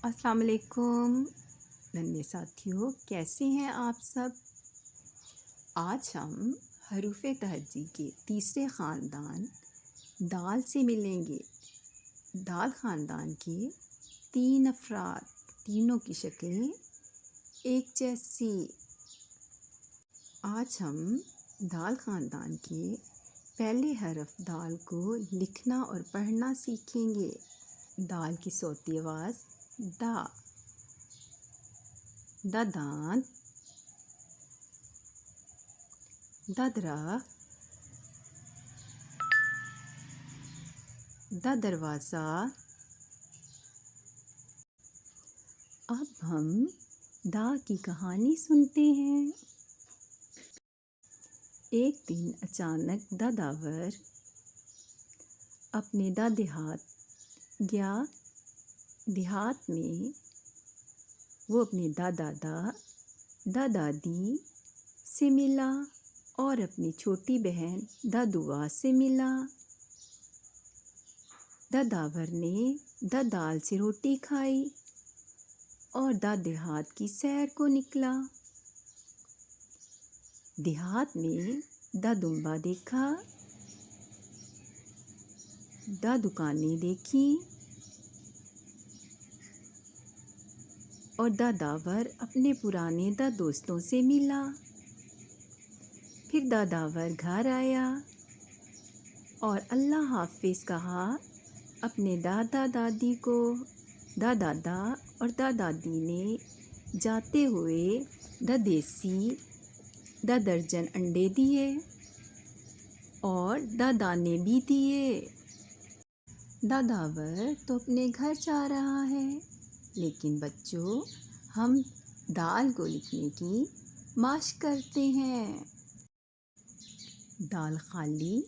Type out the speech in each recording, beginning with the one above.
अस्सलाम वालेकुम नन्हे साथियों, कैसे हैं आप सब। आज हम हरूफ़े तहज्जी के तीसरे ख़ानदान दाल से मिलेंगे। दाल ख़ानदान के 3 अफराद, तीनों की शक्लें एक जैसी। आज हम दाल ख़ानदान के पहले हरफ दाल को लिखना और पढ़ना सीखेंगे। दाल की सौती आवाज़ दा, दांत, दरख्त, दरवाज़ा। अब हम दा की कहानी सुनते हैं। एक दिन अचानक दादावर अपने देहात गया। देहात में वो अपने दादी से मिला और अपनी छोटी बहन दादुआ से मिला। दादावर ने दाल से रोटी खाई और देहात की सैर को निकला। देहात में दुम्बा देखा, दुकानें देखी और दादावर अपने पुराने दोस्तों से मिला। फिर दादावर घर आया और अल्लाह हाफिज़ कहा अपने दादा दादी को। दादा और दादी ने जाते हुए देसी दर्जन अंडे दिए और दादा ने भी दिए। दादावर तो अपने घर जा रहा है, लेकिन बच्चों हम दाल को लिखने की माश्क करते हैं। दाल खाली,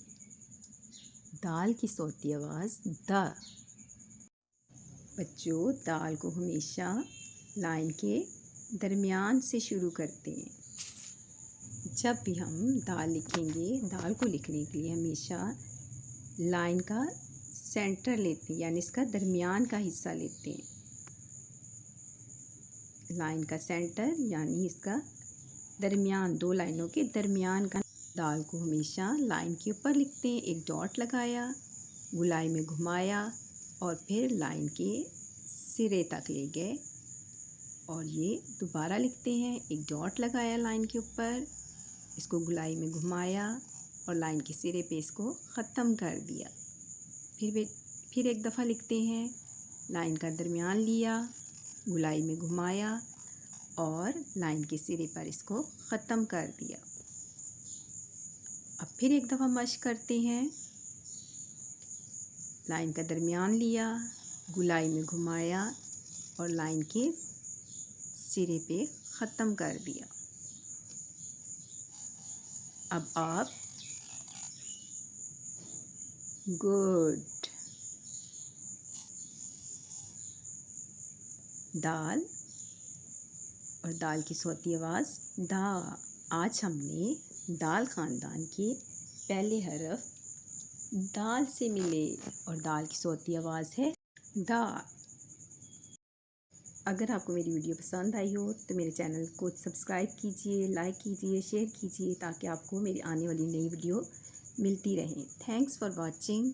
दाल की सौती आवाज़ द। बच्चों दाल को हमेशा लाइन के दरमियान से शुरू करते हैं। जब भी हम दाल लिखेंगे, दाल को लिखने के लिए हमेशा लाइन का सेंटर लेते हैं, यानी इसका दरमियान का हिस्सा लेते हैं। लाइन का सेंटर यानी इसका दरमियान, दो लाइनों के दरमियान का। दाल को हमेशा लाइन के ऊपर लिखते हैं। एक डॉट लगाया, गुलाई में घुमाया और फिर लाइन के सिरे तक ले गए और ये दोबारा लिखते हैं। एक डॉट लगाया लाइन के ऊपर, इसको गुलाई में घुमाया और लाइन के सिरे पे इसको ख़त्म कर दिया। फिर एक दफ़ा लिखते हैं, लाइन का दरमियान लिया, गुलाई में घुमाया और लाइन के सिरे पर इसको ख़त्म कर दिया। अब फिर एक दफ़ा मश्क करते हैं, लाइन का दरमियान लिया, गुलाई में घुमाया और लाइन के सिरे पे ख़त्म कर दिया। अब आप गुड। दाल और दाल की सौती आवाज़ दा। आज हमने दाल ख़ानदान के पहले हरफ दाल से मिले और दाल की सौती आवाज़ है दा। अगर आपको मेरी वीडियो पसंद आई हो तो मेरे चैनल को सब्सक्राइब कीजिए, लाइक कीजिए, शेयर कीजिए ताकि आपको मेरी आने वाली नई वीडियो मिलती रहें। Thanks for watching.